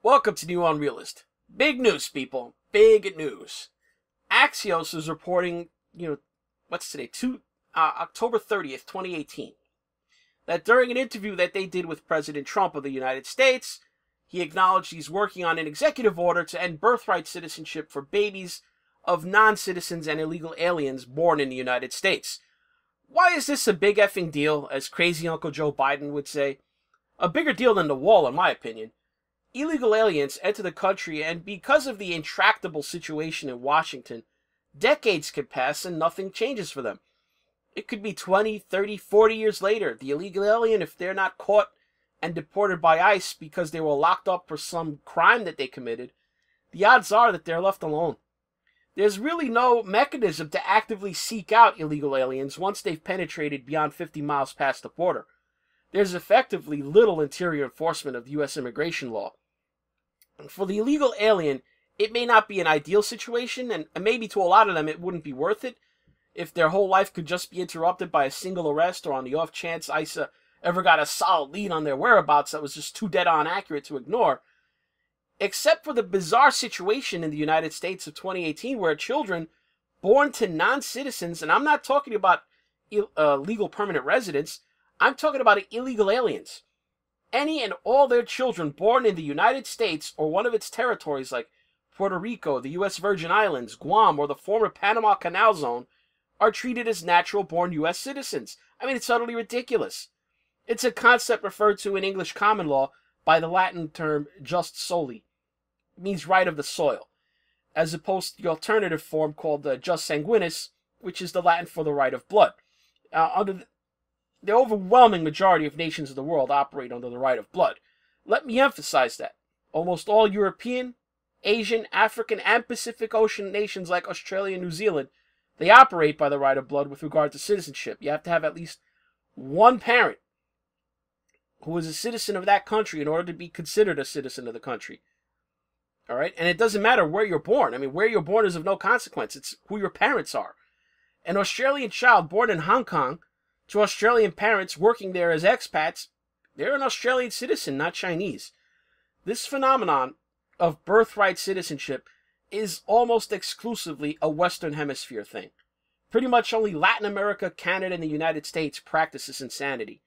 Welcome to NeoUnrealist. Big news, people. Big news. Axios is reporting, what's today? October 30th, 2018. That during an interview that they did with President Trump of the United States, he acknowledged he's working on an executive order to end birthright citizenship for babies of non-citizens and illegal aliens born in the United States. Why is this a big effing deal, as crazy Uncle Joe Biden would say? A bigger deal than the wall, in my opinion. Illegal aliens enter the country, and because of the intractable situation in Washington, decades can pass and nothing changes for them. It could be 20, 30, 40 years later. The illegal alien, if they're not caught and deported by ICE because they were locked up for some crime that they committed, the odds are that they're left alone. There's really no mechanism to actively seek out illegal aliens once they've penetrated beyond 50 miles past the border. There's effectively little interior enforcement of U.S. immigration law. For the illegal alien, it may not be an ideal situation, and maybe to a lot of them it wouldn't be worth it if their whole life could just be interrupted by a single arrest, or on the off chance ICE ever got a solid lead on their whereabouts that was just too dead-on accurate to ignore. Except for the bizarre situation in the United States of 2018 where children born to non-citizens, and I'm not talking about legal permanent residents, I'm talking about illegal aliens. Any and all their children born in the United States or one of its territories like Puerto Rico, the U.S. Virgin Islands, Guam, or the former Panama Canal Zone are treated as natural-born U.S. citizens. I mean, it's utterly ridiculous. It's a concept referred to in English common law by the Latin term jus soli. It means right of the soil, as opposed to the alternative form called jus sanguinis, which is the Latin for the right of blood. The overwhelming majority of nations of the world operate under the right of blood. Let me emphasize that. Almost all European, Asian, African, and Pacific Ocean nations like Australia and New Zealand, they operate by the right of blood with regard to citizenship. You have to have at least one parent who is a citizen of that country in order to be considered a citizen of the country. All right? And it doesn't matter where you're born. I mean, where you're born is of no consequence. It's who your parents are. An Australian child born in Hong Kong to Australian parents working there as expats, they're an Australian citizen, not Chinese. This phenomenon of birthright citizenship is almost exclusively a Western Hemisphere thing. Pretty much only Latin America, Canada, and the United States practice this insanity.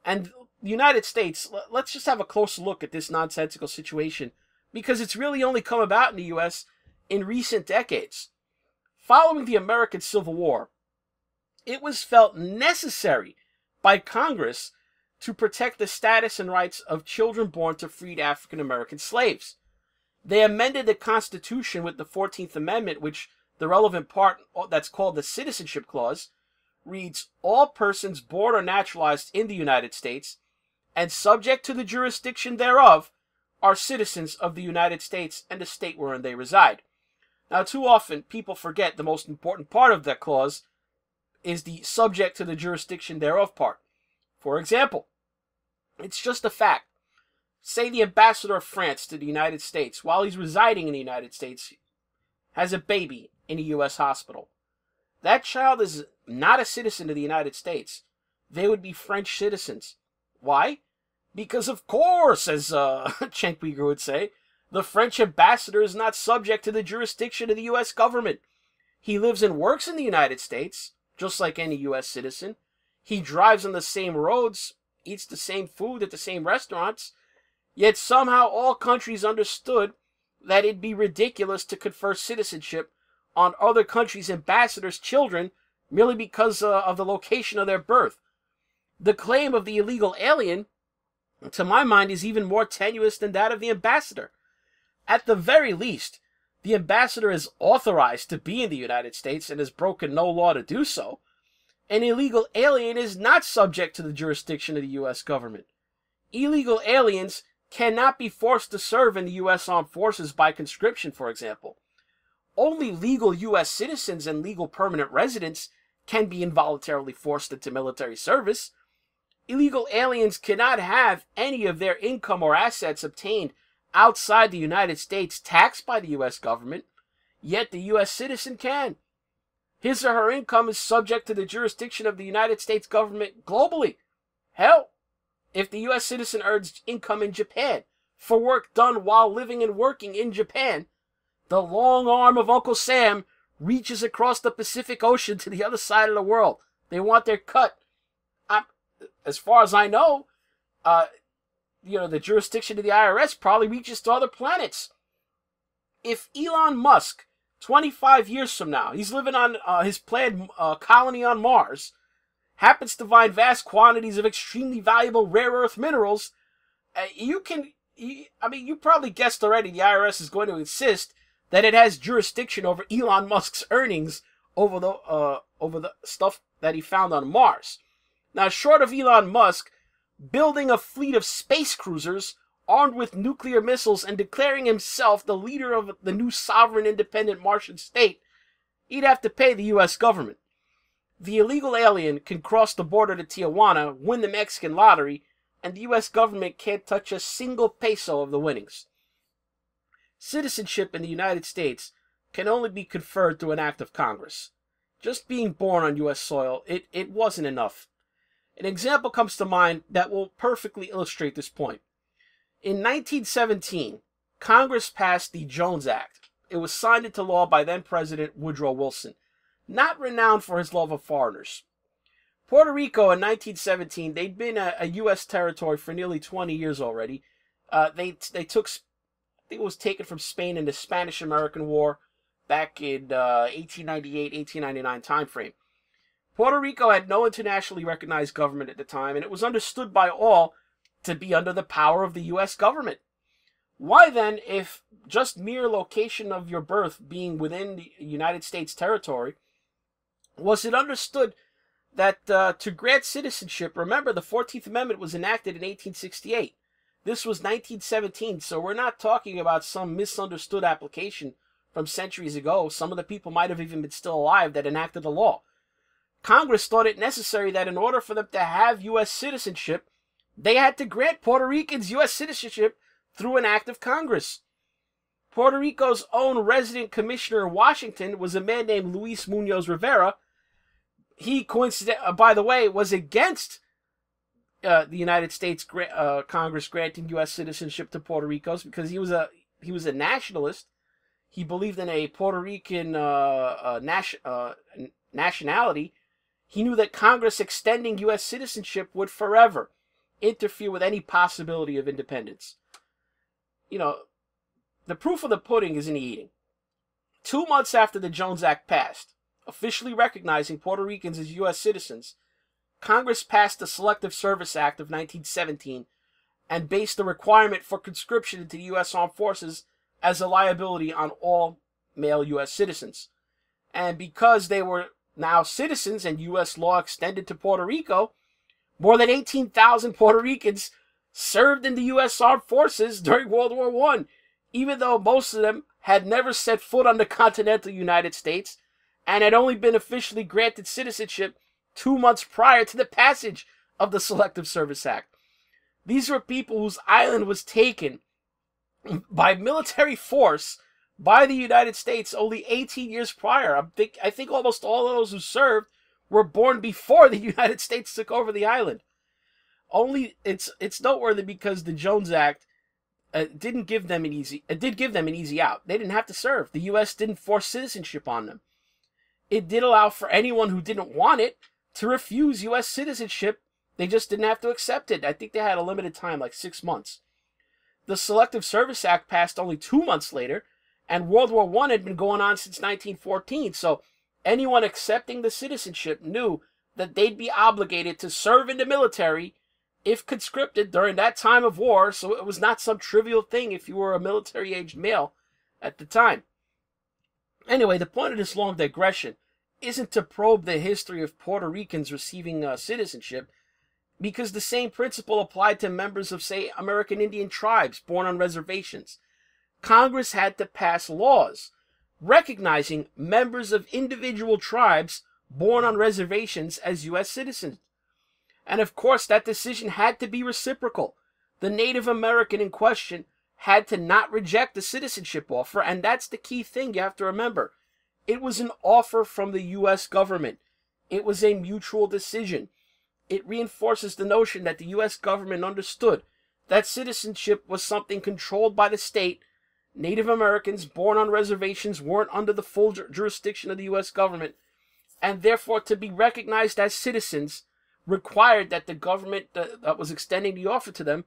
And the United States, let's just have a closer look at this nonsensical situation, because it's really only come about in the U.S. in recent decades. Following the American Civil War, it was felt necessary by Congress to protect the status and rights of children born to freed African American slaves. They amended the Constitution with the 14th Amendment, which the relevant part that's called the Citizenship Clause reads, "All persons born or naturalized in the United States and subject to the jurisdiction thereof are citizens of the United States and the state wherein they reside." Now, too often people forget the most important part of that clause is the subject to the jurisdiction thereof part. For example, it's just a fact. Say the ambassador of France to the United States, while he's residing in the United States, has a baby in a U.S. hospital. That child is not a citizen of the United States. They would be French citizens. Why? Because of course, as Cenk Uygur would say, the French ambassador is not subject to the jurisdiction of the U.S. government. He lives and works in the United States, just like any U.S. citizen. He drives on the same roads, eats the same food at the same restaurants, yet somehow all countries understood that it'd be ridiculous to confer citizenship on other countries' ambassadors' children merely because of the location of their birth. The claim of the illegal alien, to my mind, is even more tenuous than that of the ambassador. At the very least, the ambassador is authorized to be in the United States and has broken no law to do so. An illegal alien is not subject to the jurisdiction of the U.S. government. Illegal aliens cannot be forced to serve in the U.S. Armed Forces by conscription, for example. Only legal U.S. citizens and legal permanent residents can be involuntarily forced into military service. Illegal aliens cannot have any of their income or assets obtained outside the United States taxed by the U.S. government, yet the U.S. citizen can. His or her income is subject to the jurisdiction of the United States government globally. Hell, if the U.S. citizen earns income in Japan, for work done while living and working in Japan, the long arm of Uncle Sam reaches across the Pacific Ocean to the other side of the world. They want their cut. As far as I know, the jurisdiction of the IRS probably reaches to other planets. If Elon Musk, 25 years from now, he's living on his planned colony on Mars, happens to find vast quantities of extremely valuable rare earth minerals, you probably guessed already the IRS is going to insist that it has jurisdiction over Elon Musk's earnings over the stuff that he found on Mars. Now, short of Elon Musk building a fleet of space cruisers armed with nuclear missiles and declaring himself the leader of the new sovereign independent Martian state, he'd have to pay the U.S. government. The illegal alien can cross the border to Tijuana, win the Mexican lottery, and the U.S. government can't touch a single peso of the winnings. Citizenship in the United States can only be conferred through an act of Congress. Just being born on U.S. soil, it wasn't enough. An example comes to mind that will perfectly illustrate this point. In 1917, Congress passed the Jones Act. It was signed into law by then-President Woodrow Wilson, not renowned for his love of foreigners. Puerto Rico in 1917, they'd been a U.S. territory for nearly 20 years already. It was taken from Spain in the Spanish-American War back in 1898, 1899 timeframe. Puerto Rico had no internationally recognized government at the time, and it was understood by all to be under the power of the U.S. government. Why then, if just mere location of your birth being within the United States territory, was it understood that to grant citizenship, remember the 14th Amendment was enacted in 1868. This was 1917, so we're not talking about some misunderstood application from centuries ago. Some of the people might have even been still alive that enacted the law. Congress thought it necessary that in order for them to have U.S. citizenship, they had to grant Puerto Ricans U.S. citizenship through an act of Congress. Puerto Rico's own resident commissioner in Washington was a man named Luis Munoz Rivera. He, by the way, was against the United States Congress granting U.S. citizenship to Puerto Ricans because he was a nationalist. He believed in a Puerto Rican nationality. He knew that Congress extending U.S. citizenship would forever interfere with any possibility of independence. The proof of the pudding is in the eating. 2 months after the Jones Act passed, officially recognizing Puerto Ricans as U.S. citizens, Congress passed the Selective Service Act of 1917 and based the requirement for conscription into the U.S. Armed Forces as a liability on all male U.S. citizens. And because they were now citizens and U.S. law extended to Puerto Rico, more than 18,000 Puerto Ricans served in the U.S. Armed Forces during World War I, even though most of them had never set foot on the continental United States and had only been officially granted citizenship 2 months prior to the passage of the Selective Service Act. These were people whose island was taken by military force by the United States only 18 years prior. I think almost all of those who served were born before the United States took over the island. Only it's noteworthy because the Jones Act did give them an easy out. They didn't have to serve. The U.S. didn't force citizenship on them. It did allow for anyone who didn't want it to refuse U.S. citizenship. They just didn't have to accept it. I think they had a limited time, like 6 months. The Selective Service Act passed only 2 months later, and World War I had been going on since 1914, so anyone accepting the citizenship knew that they'd be obligated to serve in the military if conscripted during that time of war, so it was not some trivial thing if you were a military-aged male at the time. Anyway, the point of this long digression isn't to probe the history of Puerto Ricans receiving citizenship, because the same principle applied to members of, say, American Indian tribes born on reservations. Congress had to pass laws recognizing members of individual tribes born on reservations as U.S. citizens. And of course, that decision had to be reciprocal. The Native American in question had to not reject the citizenship offer, and that's the key thing you have to remember. It was an offer from the U.S. government. It was a mutual decision. It reinforces the notion that the U.S. government understood that citizenship was something controlled by the state. Native Americans born on reservations weren't under the full jurisdiction of the U.S. government, and therefore to be recognized as citizens required that the government that was extending the offer to them,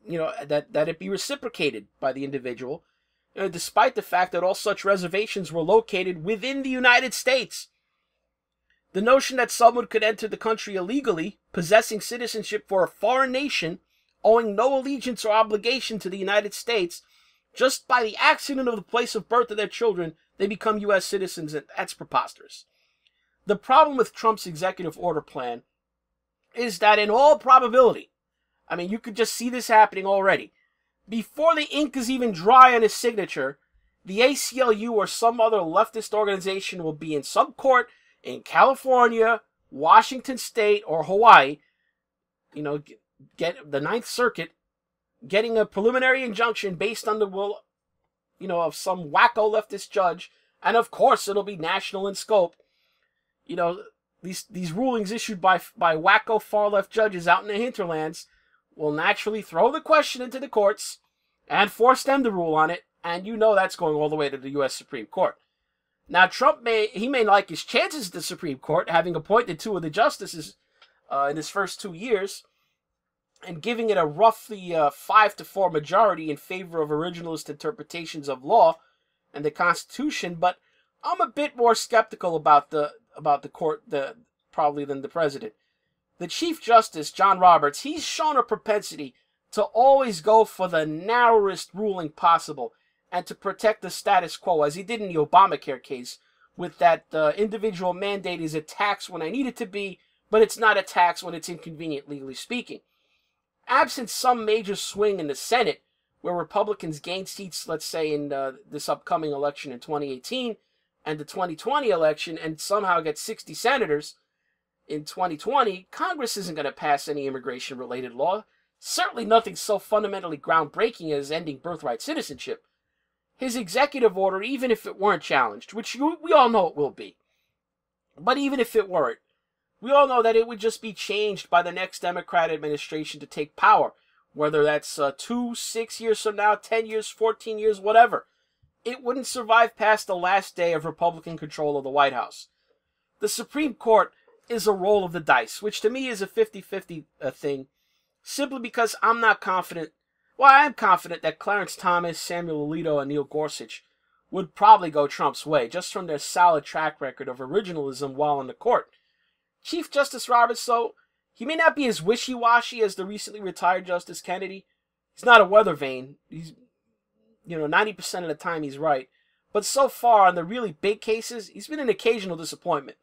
that it be reciprocated by the individual, despite the fact that all such reservations were located within the United States. The notion that someone could enter the country illegally, possessing citizenship for a foreign nation, owing no allegiance or obligation to the United States, just by the accident of the place of birth of their children, they become U.S. citizens, and that's preposterous. The problem with Trump's executive order plan is that in all probability, I mean, you could just see this happening already, before the ink is even dry on his signature, the ACLU or some other leftist organization will be in some court in California, Washington State, or Hawaii, get the Ninth Circuit, getting a preliminary injunction based on the will, of some wacko leftist judge, and of course it'll be national in scope. These rulings issued by wacko far left judges out in the hinterlands will naturally throw the question into the courts and force them to rule on it, and that's going all the way to the U.S. Supreme Court. Now, Trump may like his chances at the Supreme Court, having appointed 2 of the justices in his first 2 years, and giving it a roughly 5-4 majority in favor of originalist interpretations of law and the Constitution. But I'm a bit more skeptical about the court probably than the president. The Chief Justice, John Roberts, he's shown a propensity to always go for the narrowest ruling possible and to protect the status quo, as he did in the Obamacare case, with that individual mandate is a tax when I need it to be, but it's not a tax when it's inconvenient, legally speaking. Absent some major swing in the Senate, where Republicans gain seats, let's say in this upcoming election in 2018, and the 2020 election, and somehow get 60 senators in 2020, Congress isn't going to pass any immigration-related law. Certainly nothing so fundamentally groundbreaking as ending birthright citizenship. His executive order, even if it weren't challenged, which we all know it will be, but even if it weren't, we all know that it would just be changed by the next Democrat administration to take power, whether that's 2, 6 years from now, 10 years, 14 years, whatever. It wouldn't survive past the last day of Republican control of the White House. The Supreme Court is a roll of the dice, which to me is a 50-50 thing, simply because I'm not confident. Well, I am confident that Clarence Thomas, Samuel Alito, and Neil Gorsuch would probably go Trump's way, just from their solid track record of originalism while in the court. Chief Justice Roberts, though, he may not be as wishy-washy as the recently retired Justice Kennedy. He's not a weather vane. He's, 90% of the time he's right. But so far, on the really big cases, he's been an occasional disappointment.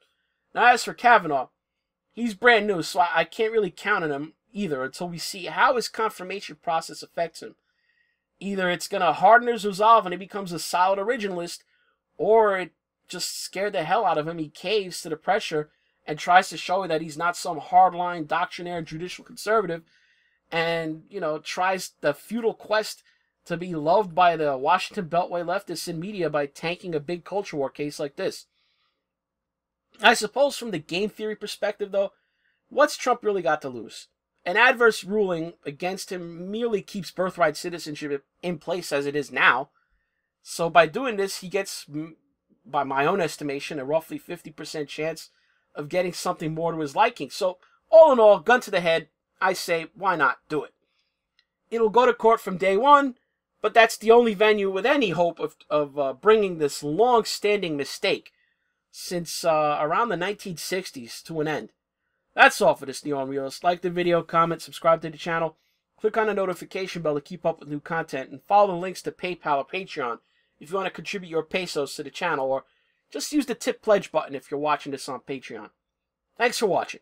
Now, as for Kavanaugh, he's brand new, so I can't really count on him either until we see how his confirmation process affects him. Either it's going to harden his resolve and he becomes a solid originalist, or it just scared the hell out of him. He caves to the pressure and tries to show that he's not some hardline doctrinaire judicial conservative, and, tries the futile quest to be loved by the Washington Beltway leftists and media by tanking a big culture war case like this. I suppose from the game theory perspective, though, what's Trump really got to lose? An adverse ruling against him merely keeps birthright citizenship in place as it is now. So by doing this, he gets, by my own estimation, a roughly 50% chance of getting something more to his liking. So all in all, gun to the head, I say, why not do it? It'll go to court from day one, but that's the only venue with any hope of bringing this long-standing mistake since around the 1960s to an end. That's all for this NeoUnrealist. Like the video, comment, subscribe to the channel, click on the notification bell to keep up with new content, and follow the links to PayPal or Patreon if you want to contribute your pesos to the channel, or just use the tip pledge button if you're watching this on Patreon. Thanks for watching.